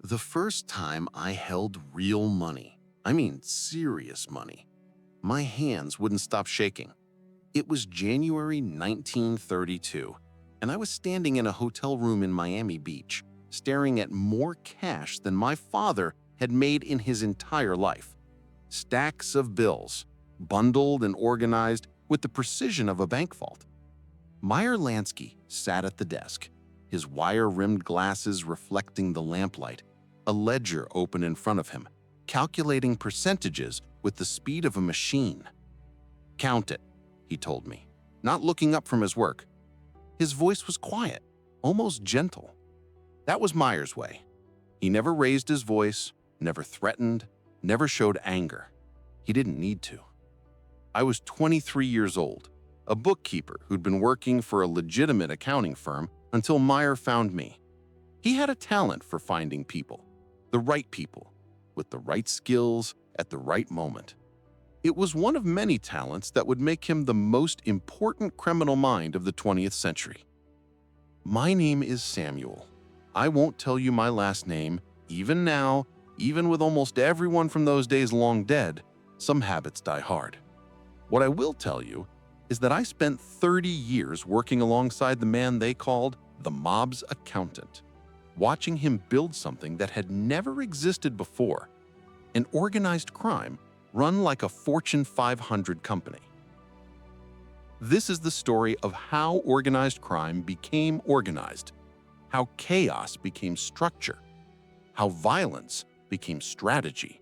The first time I held real money, I mean serious money, my hands wouldn't stop shaking. It was January 1932, and I was standing in a hotel room in Miami Beach, staring at more cash than my father had made in his entire life. Stacks of bills, bundled and organized with the precision of a bank vault. Meyer Lansky sat at the desk, his wire-rimmed glasses reflecting the lamplight, a ledger open in front of him, calculating percentages with the speed of a machine. "Count it," he told me, not looking up from his work. His voice was quiet, almost gentle. That was Meyer's way. He never raised his voice, never threatened, never showed anger. He didn't need to. I was 23 years old, a bookkeeper who'd been working for a legitimate accounting firm until Meyer found me. He had a talent for finding people, the right people, with the right skills at the right moment. It was one of many talents that would make him the most important criminal mind of the 20th century. My name is Samuel. I won't tell you my last name. Even now, even with almost everyone from those days long dead, some habits die hard. What I will tell you is that I spent 30 years working alongside the man they called the mob's accountant, watching him build something that had never existed before, an organized crime run like a Fortune 500 company. This is the story of how organized crime became organized, how chaos became structure, how violence became strategy,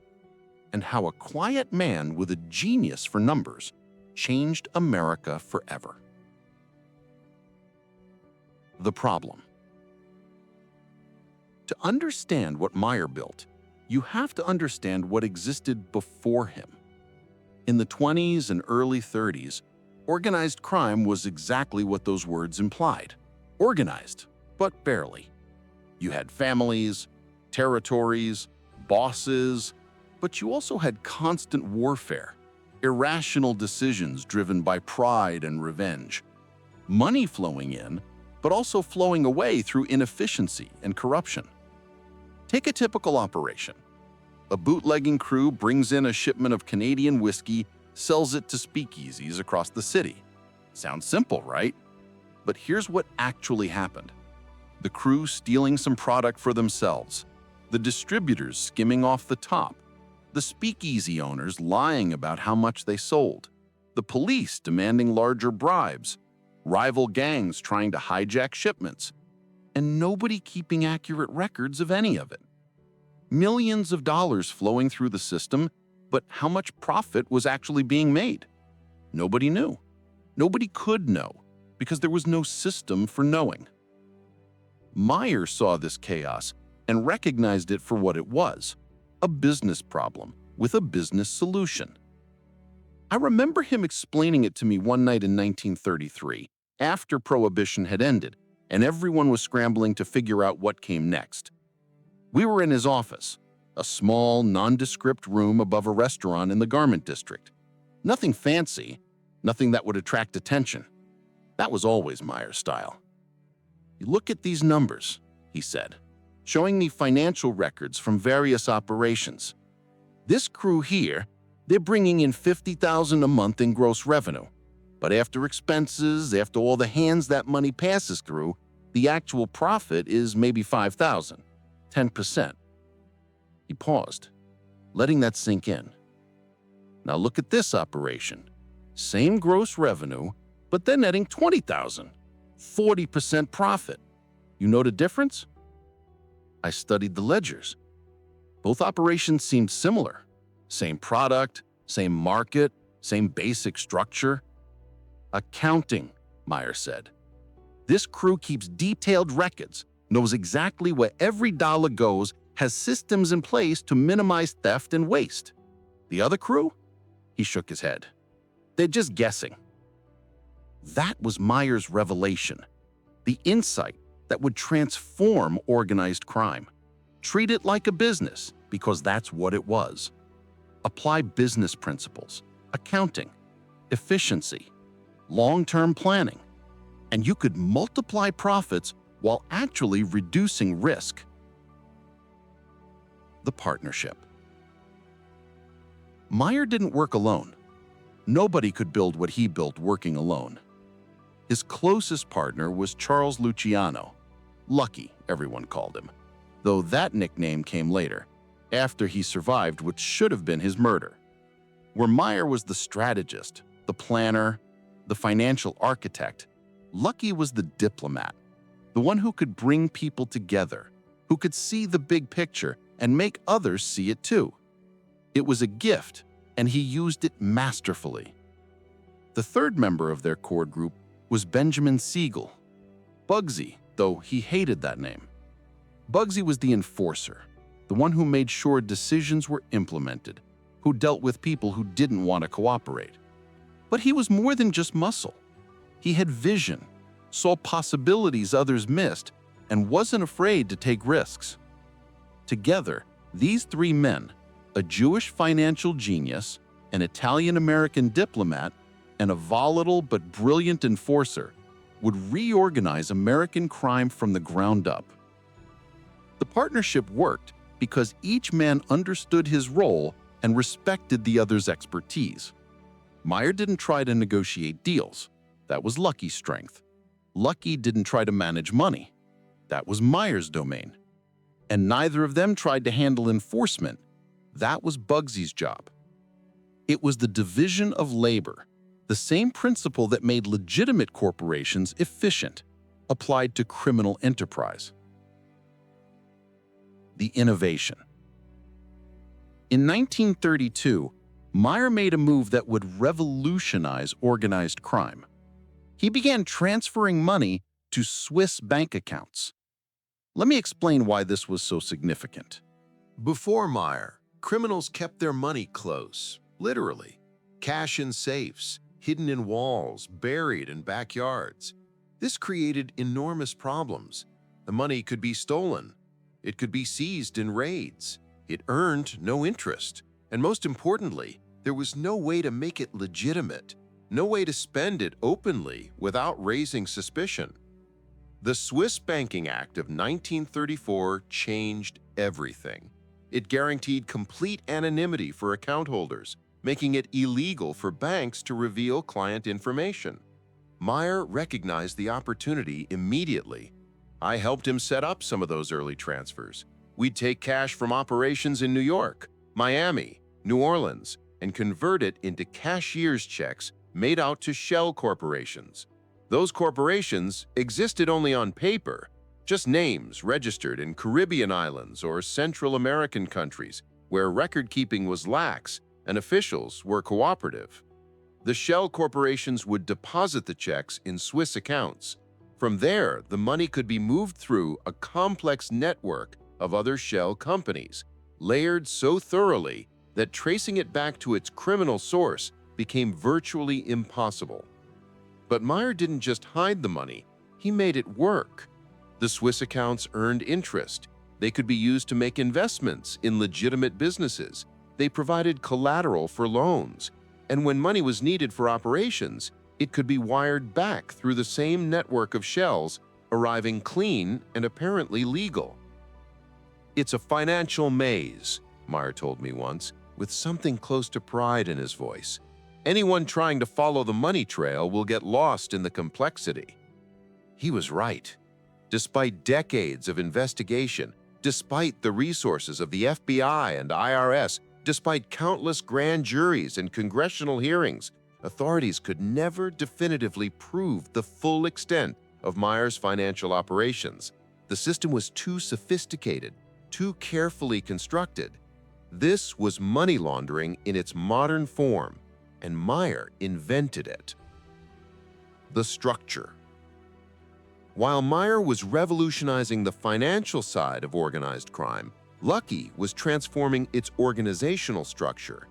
and how a quiet man with a genius for numbers changed America forever. The problem. To understand what Meyer built, you have to understand what existed before him. In the 20s and early 30s, organized crime was exactly what those words implied. Organized, but barely. You had families, territories, bosses, but you also had constant warfare, irrational decisions driven by pride and revenge, money flowing in, but also flowing away through inefficiency and corruption. Take a typical operation. A bootlegging crew brings in a shipment of Canadian whiskey, sells it to speakeasies across the city. Sounds simple, right? But here's what actually happened. The crew stealing some product for themselves, the distributors skimming off the top, the speakeasy owners lying about how much they sold, the police demanding larger bribes, rival gangs trying to hijack shipments, and nobody keeping accurate records of any of it. Millions of dollars flowing through the system, but how much profit was actually being made? Nobody knew. Nobody could know, because there was no system for knowing. Meyer saw this chaos and recognized it for what it was, a business problem with a business solution. I remember him explaining it to me one night in 1933, after Prohibition had ended, and everyone was scrambling to figure out what came next. We were in his office, a small, nondescript room above a restaurant in the garment district. Nothing fancy, nothing that would attract attention. That was always Meyer's style. "You look at these numbers," he said, showing me financial records from various operations. "This crew here, they're bringing in $50,000 a month in gross revenue. But after expenses, after all the hands that money passes through, the actual profit is maybe $5,000, 10%. He paused, letting that sink in. "Now look at this operation. Same gross revenue, but they're netting $20,000, 40% profit. You know the difference?" I studied the ledgers. Both operations seemed similar. Same product, same market, same basic structure. "Accounting," Meyer said. "This crew keeps detailed records, knows exactly where every dollar goes, has systems in place to minimize theft and waste. The other crew?" He shook his head. "They're just guessing." That was Meyer's revelation, the insight that would transform organized crime. Treat it like a business, because that's what it was. Apply business principles, accounting, efficiency, long-term planning, and you could multiply profits while actually reducing risk. the partnership. Meyer didn't work alone. Nobody could build what he built working alone. His closest partner was Charles Luciano. Lucky, everyone called him, though that nickname came later, after he survived what should have been his murder. Where Meyer was the strategist, the planner, the financial architect, Lucky was the diplomat, the one who could bring people together, who could see the big picture and make others see it too. It was a gift, and he used it masterfully. The third member of their core group was Benjamin Siegel. Bugsy, though he hated that name. Bugsy was the enforcer, the one who made sure decisions were implemented, who dealt with people who didn't want to cooperate. But he was more than just muscle. He had vision, saw possibilities others missed, and wasn't afraid to take risks. Together, these three men, a Jewish financial genius, an Italian-American diplomat, and a volatile but brilliant enforcer, would reorganize American crime from the ground up. The partnership worked because each man understood his role and respected the other's expertise. Meyer didn't try to negotiate deals. That was Lucky's strength. Lucky didn't try to manage money. That was Meyer's domain. And neither of them tried to handle enforcement. That was Bugsy's job. It was the division of labor, the same principle that made legitimate corporations efficient, applied to criminal enterprise. The innovation. In 1932, Meyer made a move that would revolutionize organized crime. He began transferring money to Swiss bank accounts. Let me explain why this was so significant. Before Meyer, criminals kept their money close, literally. Cash in safes, hidden in walls, buried in backyards. This created enormous problems. The money could be stolen. It could be seized in raids. It earned no interest. And most importantly, there was no way to make it legitimate, no way to spend it openly without raising suspicion. The Swiss Banking Act of 1934 changed everything. It guaranteed complete anonymity for account holders, making it illegal for banks to reveal client information. Meyer recognized the opportunity immediately. I helped him set up some of those early transfers. We'd take cash from operations in New York, Miami, New Orleans, and convert it into cashier's checks made out to shell corporations. Those corporations existed only on paper, just names registered in Caribbean islands or Central American countries where record-keeping was lax and officials were cooperative. The shell corporations would deposit the checks in Swiss accounts. From there, the money could be moved through a complex network of other shell companies, layered so thoroughly that tracing it back to its criminal source became virtually impossible. But Meyer didn't just hide the money, he made it work. The Swiss accounts earned interest. They could be used to make investments in legitimate businesses. They provided collateral for loans. And when money was needed for operations, it could be wired back through the same network of shells, arriving clean and apparently legal. "It's a financial maze," Meyer told me once, with something close to pride in his voice. "Anyone trying to follow the money trail will get lost in the complexity." He was right. Despite decades of investigation, despite the resources of the FBI and IRS, despite countless grand juries and congressional hearings, authorities could never definitively prove the full extent of Meyer's financial operations. The system was too sophisticated, too carefully constructed. This was money laundering in its modern form, and Meyer invented it. The structure. While Meyer was revolutionizing the financial side of organized crime, Lucky was transforming its organizational structure.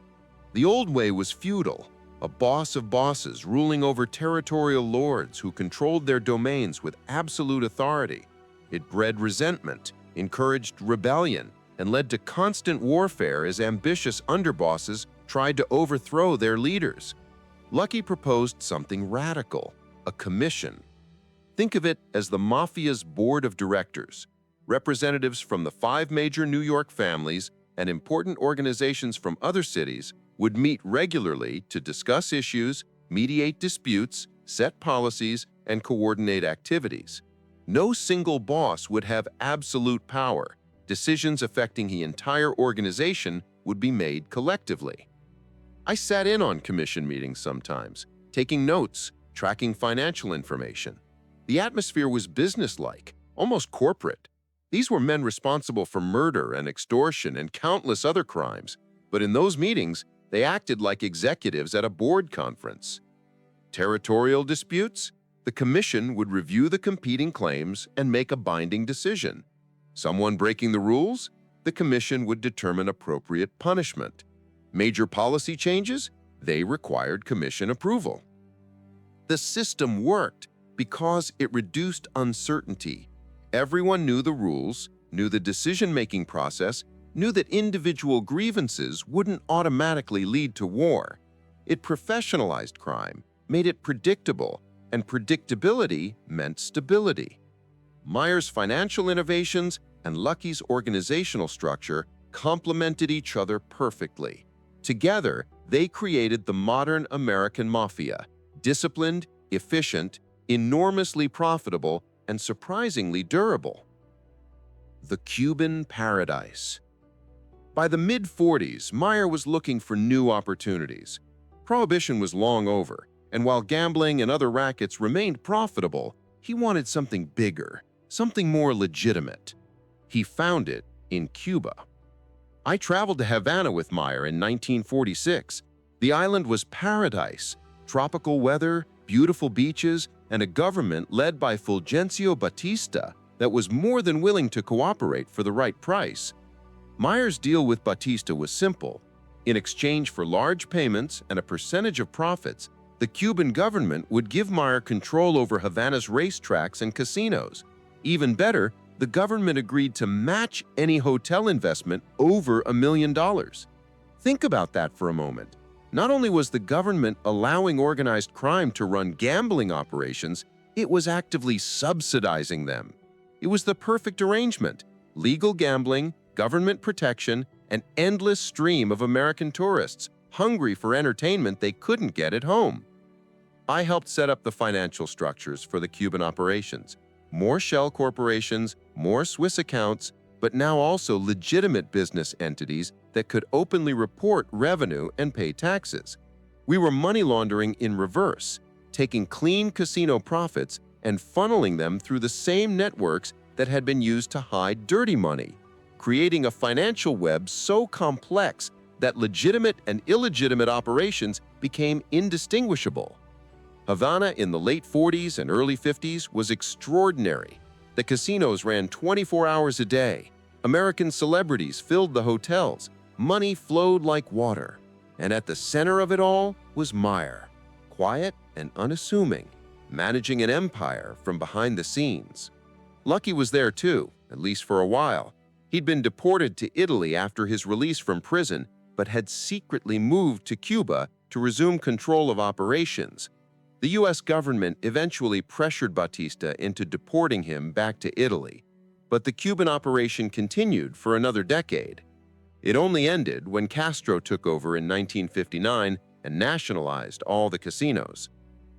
The old way was feudal, a boss of bosses ruling over territorial lords who controlled their domains with absolute authority. It bred resentment, encouraged rebellion, and led to constant warfare as ambitious underbosses tried to overthrow their leaders. Lucky proposed something radical, a commission. Think of it as the Mafia's board of directors, representatives from the 5 major New York families and important organizations from other cities would meet regularly to discuss issues, mediate disputes, set policies, and coordinate activities. No single boss would have absolute power. Decisions affecting the entire organization would be made collectively. I sat in on commission meetings sometimes, taking notes, tracking financial information. The atmosphere was businesslike, almost corporate. These were men responsible for murder and extortion and countless other crimes, but in those meetings, they acted like executives at a board conference. Territorial disputes? The commission would review the competing claims and make a binding decision. Someone breaking the rules? The commission would determine appropriate punishment. Major policy changes? They required commission approval. The system worked because it reduced uncertainty. Everyone knew the rules, knew the decision-making process, knew that individual grievances wouldn't automatically lead to war. It professionalized crime, made it predictable, and predictability meant stability. Meyer's financial innovations and Lucky's organizational structure complemented each other perfectly. Together, they created the modern American Mafia, disciplined, efficient, enormously profitable, and surprisingly durable. The Cuban paradise. By the mid-40s, Meyer was looking for new opportunities. Prohibition was long over, and while gambling and other rackets remained profitable, he wanted something bigger, something more legitimate. He found it in Cuba. I traveled to Havana with Meyer in 1946. The island was paradise, tropical weather, beautiful beaches, and a government led by Fulgencio Batista that was more than willing to cooperate for the right price. Meyer's deal with Batista was simple. In exchange for large payments and a percentage of profits, the Cuban government would give Meyer control over Havana's racetracks and casinos. Even better, the government agreed to match any hotel investment over $1 million. Think about that for a moment. Not only was the government allowing organized crime to run gambling operations, it was actively subsidizing them. It was the perfect arrangement: legal gambling, government protection, an endless stream of American tourists hungry for entertainment they couldn't get at home. I helped set up the financial structures for the Cuban operations. More shell corporations, more Swiss accounts, but now also legitimate business entities that could openly report revenue and pay taxes. We were money laundering in reverse, taking clean casino profits and funneling them through the same networks that had been used to hide dirty money, creating a financial web so complex that legitimate and illegitimate operations became indistinguishable. Havana in the late 40s and early 50s was extraordinary. The casinos ran 24 hours a day. American celebrities filled the hotels. Money flowed like water. And at the center of it all was Meyer, quiet and unassuming, managing an empire from behind the scenes. Lucky was there too, at least for a while. He'd been deported to Italy after his release from prison, but had secretly moved to Cuba to resume control of operations. The U.S. government eventually pressured Batista into deporting him back to Italy, but the Cuban operation continued for another decade. It only ended when Castro took over in 1959 and nationalized all the casinos.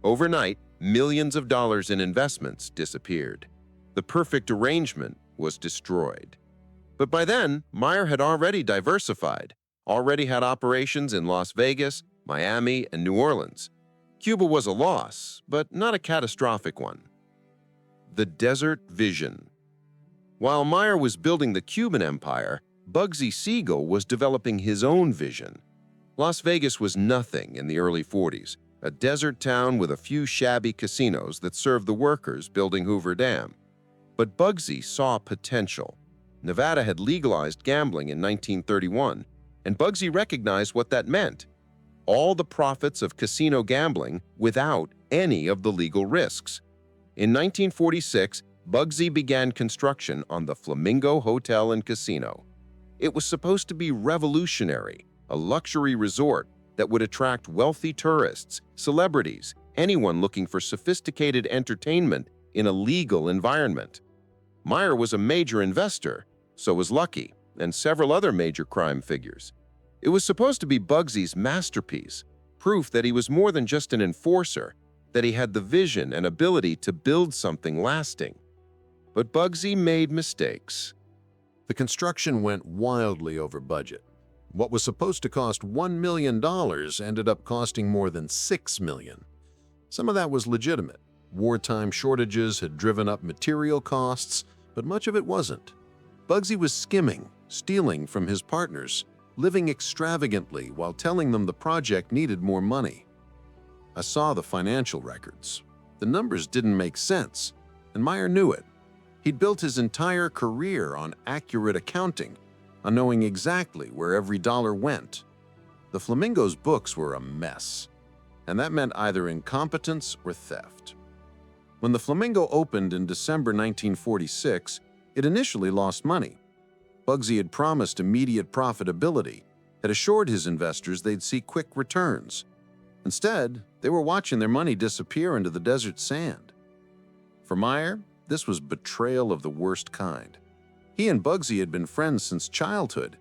Overnight, millions of dollars in investments disappeared. The perfect arrangement was destroyed. But by then, Meyer had already diversified, already had operations in Las Vegas, Miami, and New Orleans. Cuba was a loss, but not a catastrophic one. The Desert Vision. While Meyer was building the Cuban empire, Bugsy Siegel was developing his own vision. Las Vegas was nothing in the early 40s, a desert town with a few shabby casinos that served the workers building Hoover Dam. But Bugsy saw potential. Nevada had legalized gambling in 1931, and Bugsy recognized what that meant: all the profits of casino gambling without any of the legal risks. In 1946, Bugsy began construction on the Flamingo Hotel and Casino. It was supposed to be revolutionary, a luxury resort that would attract wealthy tourists, celebrities, anyone looking for sophisticated entertainment in a legal environment. Meyer was a major investor, so was Lucky. and several other major crime figures. It was supposed to be Bugsy's masterpiece, proof that he was more than just an enforcer, that he had the vision and ability to build something lasting. But Bugsy made mistakes. The construction went wildly over budget. What was supposed to cost $1 million ended up costing more than $6 million. Some of that was legitimate. Wartime shortages had driven up material costs, but much of it wasn't. Bugsy was skimming, stealing from his partners, living extravagantly while telling them the project needed more money. I saw the financial records. The numbers didn't make sense, and Meyer knew it. He'd built his entire career on accurate accounting, on knowing exactly where every dollar went. The Flamingo's books were a mess, and that meant either incompetence or theft. When the Flamingo opened in December 1946, it initially lost money. Bugsy had promised immediate profitability, had assured his investors they'd see quick returns. Instead, they were watching their money disappear into the desert sand. For Meyer, this was betrayal of the worst kind. He and Bugsy had been friends since childhood,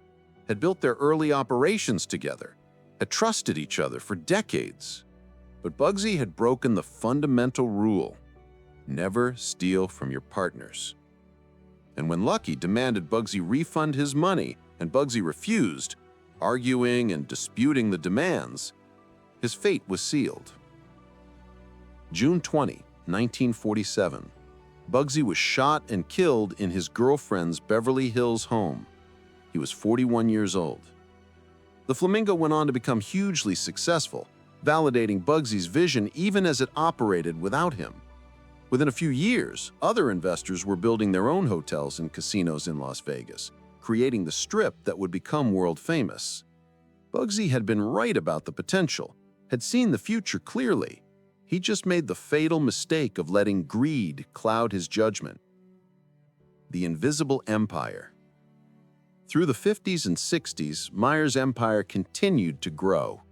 had built their early operations together, had trusted each other for decades. But Bugsy had broken the fundamental rule: never steal from your partners. And when Lucky demanded Bugsy refund his money and Bugsy refused, arguing and disputing the demands, his fate was sealed. June 20, 1947. Bugsy was shot and killed in his girlfriend's Beverly Hills home. He was 41 years old. The Flamingo went on to become hugely successful, validating Bugsy's vision even as it operated without him. Within a few years, other investors were building their own hotels and casinos in Las Vegas, creating the Strip that would become world famous. Bugsy had been right about the potential, had seen the future clearly. He just made the fatal mistake of letting greed cloud his judgment. The Invisible Empire. Through the 50s and 60s, Meyer's empire continued to grow.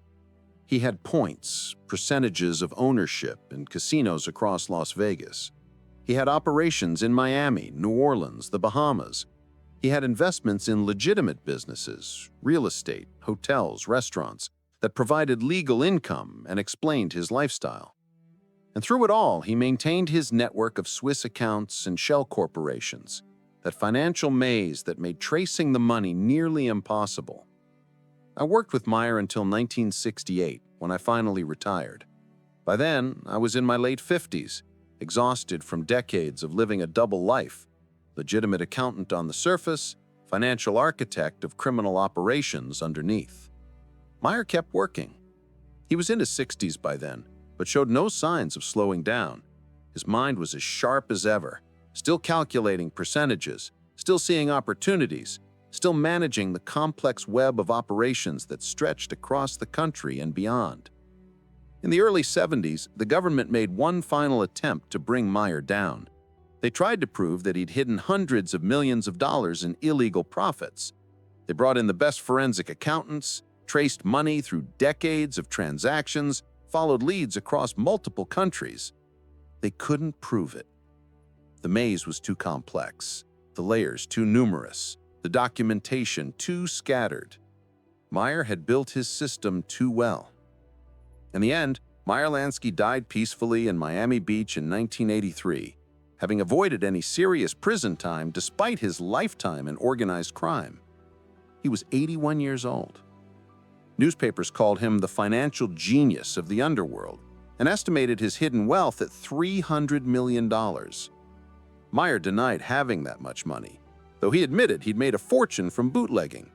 He had points, percentages of ownership in casinos across Las Vegas. He had operations in Miami, New Orleans, the Bahamas. He had investments in legitimate businesses, real estate, hotels, restaurants, that provided legal income and explained his lifestyle. And through it all, he maintained his network of Swiss accounts and shell corporations, that financial maze that made tracing the money nearly impossible. I worked with Meyer until 1968, when I finally retired. By then, I was in my late 50s, exhausted from decades of living a double life: legitimate accountant on the surface, financial architect of criminal operations underneath. Meyer kept working. He was in his 60s by then, but showed no signs of slowing down. His mind was as sharp as ever, still calculating percentages, still seeing opportunities, still managing the complex web of operations that stretched across the country and beyond. In the early 70s, the government made one final attempt to bring Meyer down. They tried to prove that he'd hidden hundreds of millions of dollars in illegal profits. They brought in the best forensic accountants, traced money through decades of transactions, followed leads across multiple countries. They couldn't prove it. The maze was too complex, the layers too numerous, the documentation too scattered. Meyer had built his system too well. In the end, Meyer Lansky died peacefully in Miami Beach in 1983, having avoided any serious prison time despite his lifetime in organized crime. He was 81 years old. Newspapers called him the financial genius of the underworld and estimated his hidden wealth at $300 million. Meyer denied having that much money, though he admitted he'd made a fortune from bootlegging.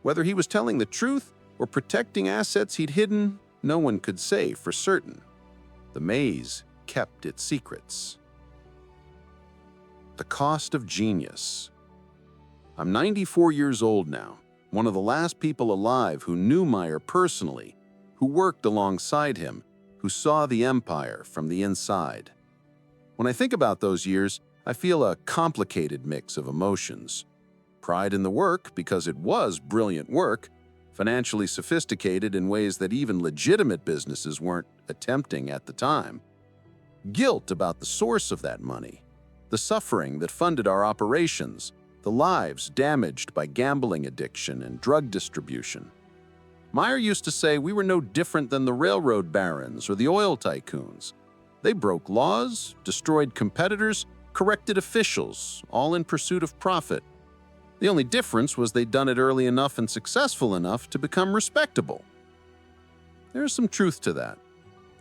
Whether he was telling the truth or protecting assets he'd hidden, no one could say for certain. The maze kept its secrets. The cost of genius. I'm 94 years old now, one of the last people alive who knew Meyer personally, who worked alongside him, who saw the empire from the inside. When I think about those years, I feel a complicated mix of emotions. Pride in the work because it was brilliant work, financially sophisticated in ways that even legitimate businesses weren't attempting at the time. Guilt about the source of that money, the suffering that funded our operations, the lives damaged by gambling addiction and drug distribution. Meyer used to say we were no different than the railroad barons or the oil tycoons. They broke laws, destroyed competitors, corrected officials, all in pursuit of profit. The only difference was they'd done it early enough and successful enough to become respectable. There's some truth to that.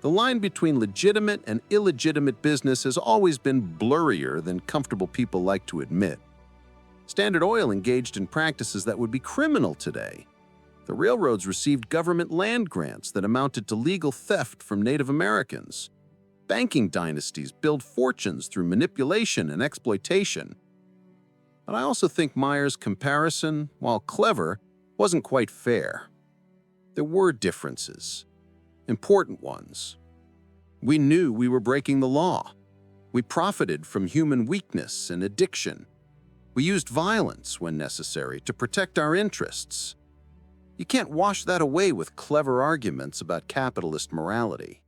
The line between legitimate and illegitimate business has always been blurrier than comfortable people like to admit. Standard Oil engaged in practices that would be criminal today. The railroads received government land grants that amounted to legal theft from Native Americans. Banking dynasties built fortunes through manipulation and exploitation. But I also think Meyer's comparison, while clever, wasn't quite fair. There were differences, important ones. We knew we were breaking the law. We profited from human weakness and addiction. We used violence when necessary to protect our interests. You can't wash that away with clever arguments about capitalist morality.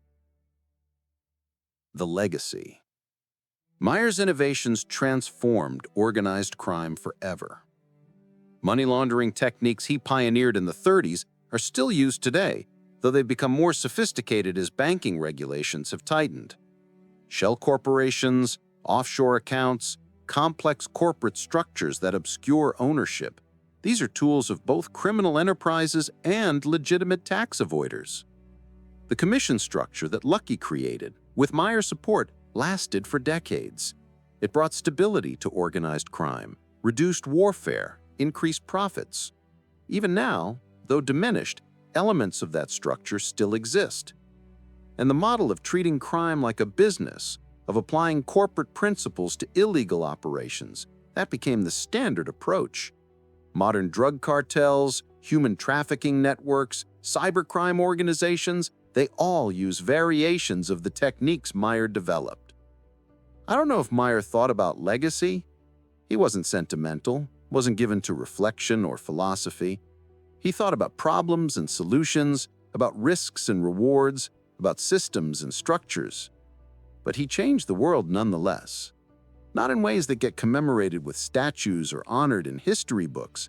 The legacy. Meyer's innovations transformed organized crime forever. Money laundering techniques he pioneered in the 30s are still used today, though they've become more sophisticated as banking regulations have tightened. Shell corporations, offshore accounts, complex corporate structures that obscure ownership. These are tools of both criminal enterprises and legitimate tax avoiders. The commission structure that Lucky created, with Meyer's support, lasted for decades. It brought stability to organized crime, reduced warfare, increased profits. Even now, though diminished, elements of that structure still exist. And the model of treating crime like a business, of applying corporate principles to illegal operations, that became the standard approach. Modern drug cartels, human trafficking networks, cybercrime organizations, they all use variations of the techniques Meyer developed. I don't know if Meyer thought about legacy. He wasn't sentimental, wasn't given to reflection or philosophy. He thought about problems and solutions, about risks and rewards, about systems and structures. But he changed the world nonetheless. Not in ways that get commemorated with statues or honored in history books,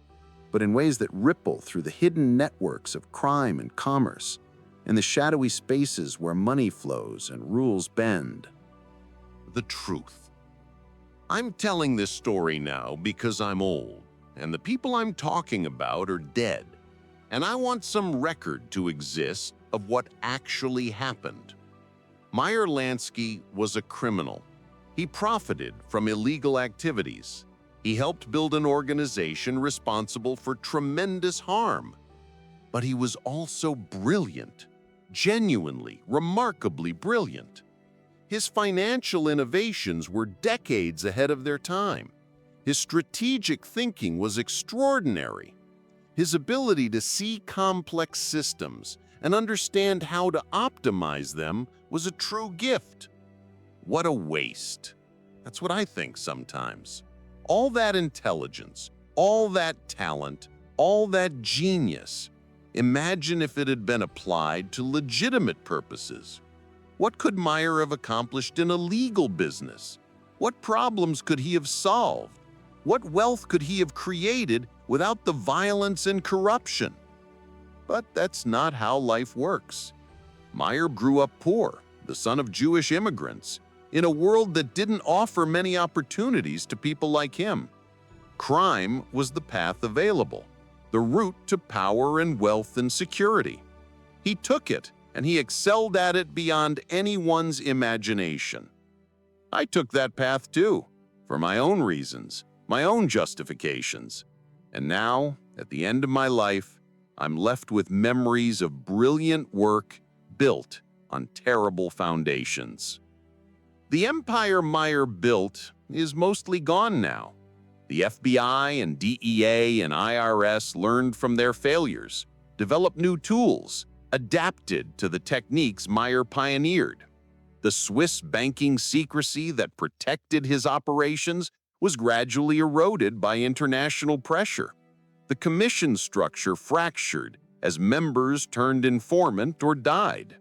but in ways that ripple through the hidden networks of crime and commerce, in the shadowy spaces where money flows and rules bend. The truth. I'm telling this story now because I'm old, and the people I'm talking about are dead, and I want some record to exist of what actually happened. Meyer Lansky was a criminal. He profited from illegal activities. He helped build an organization responsible for tremendous harm. But he was also brilliant, genuinely, remarkably brilliant. His financial innovations were decades ahead of their time. His strategic thinking was extraordinary. His ability to see complex systems and understand how to optimize them was a true gift. What a waste. That's what I think sometimes. All that intelligence, all that talent, all that genius. Imagine if it had been applied to legitimate purposes. What could Meyer have accomplished in a legal business? What problems could he have solved? What wealth could he have created without the violence and corruption? But that's not how life works. Meyer grew up poor, the son of Jewish immigrants, in a world that didn't offer many opportunities to people like him. Crime was the path available, the route to power and wealth and security. He took it, and he excelled at it beyond anyone's imagination. I took that path too, for my own reasons, my own justifications. And now, at the end of my life, I'm left with memories of brilliant work built on terrible foundations. The empire Meyer built is mostly gone now. The FBI and DEA and IRS learned from their failures, developed new tools, adapted to the techniques Meyer pioneered. The Swiss banking secrecy that protected his operations was gradually eroded by international pressure. The commission structure fractured as members turned informant or died.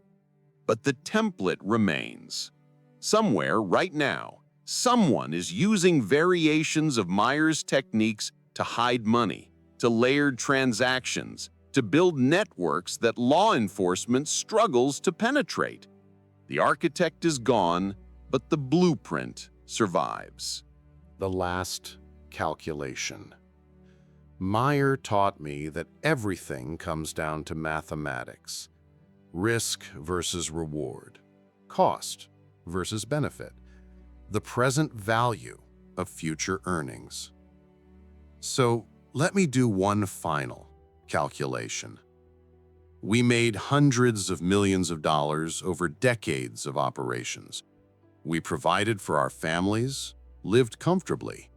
But the template remains. Somewhere right now, Someone is using variations of Meyer's techniques to hide money, to layered transactions, to build networks that law enforcement struggles to penetrate. The architect is gone, but the blueprint survives. The last calculation. Meyer taught me that everything comes down to mathematics. Risk versus reward. Cost versus benefit. The present value of future earnings. So let me do one final calculation. We made hundreds of millions of dollars over decades of operations. We provided for our families, lived comfortably,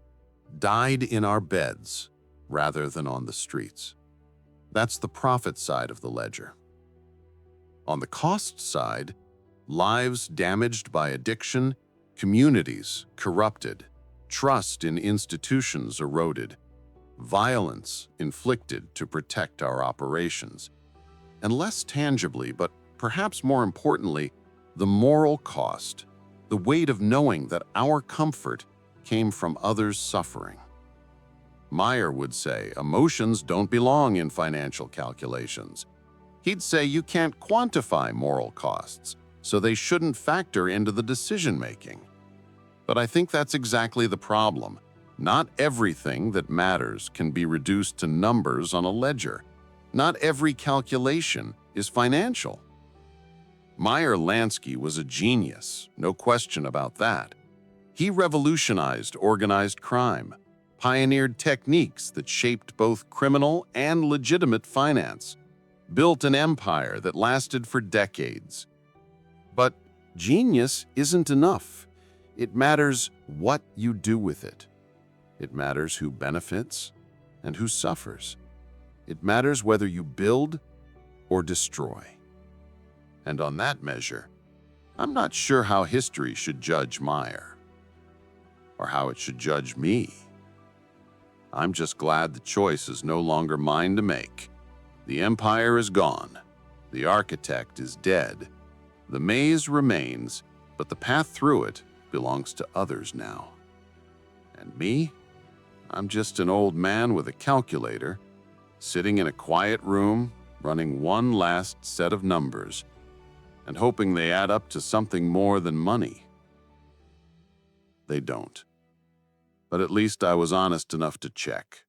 died in our beds rather than on the streets. That's the profit side of the ledger. On the cost side, lives damaged by addiction, communities corrupted, trust in institutions eroded, violence inflicted to protect our operations, and less tangibly, but perhaps more importantly, the moral cost, the weight of knowing that our comfort came from others' suffering. Meyer would say emotions don't belong in financial calculations. He'd say you can't quantify moral costs, so they shouldn't factor into the decision-making. But I think that's exactly the problem. Not everything that matters can be reduced to numbers on a ledger. Not every calculation is financial. Meyer Lansky was a genius, no question about that. He revolutionized organized crime, pioneered techniques that shaped both criminal and legitimate finance, built an empire that lasted for decades. But genius isn't enough. It matters what you do with it. It matters who benefits and who suffers. It matters whether you build or destroy. And on that measure, I'm not sure how history should judge Meyer, or how it should judge me. I'm just glad the choice is no longer mine to make. The empire is gone. The architect is dead. The maze remains, but the path through it belongs to others now. And me? I'm just an old man with a calculator, sitting in a quiet room, running one last set of numbers, and hoping they add up to something more than money. They don't. But at least I was honest enough to check.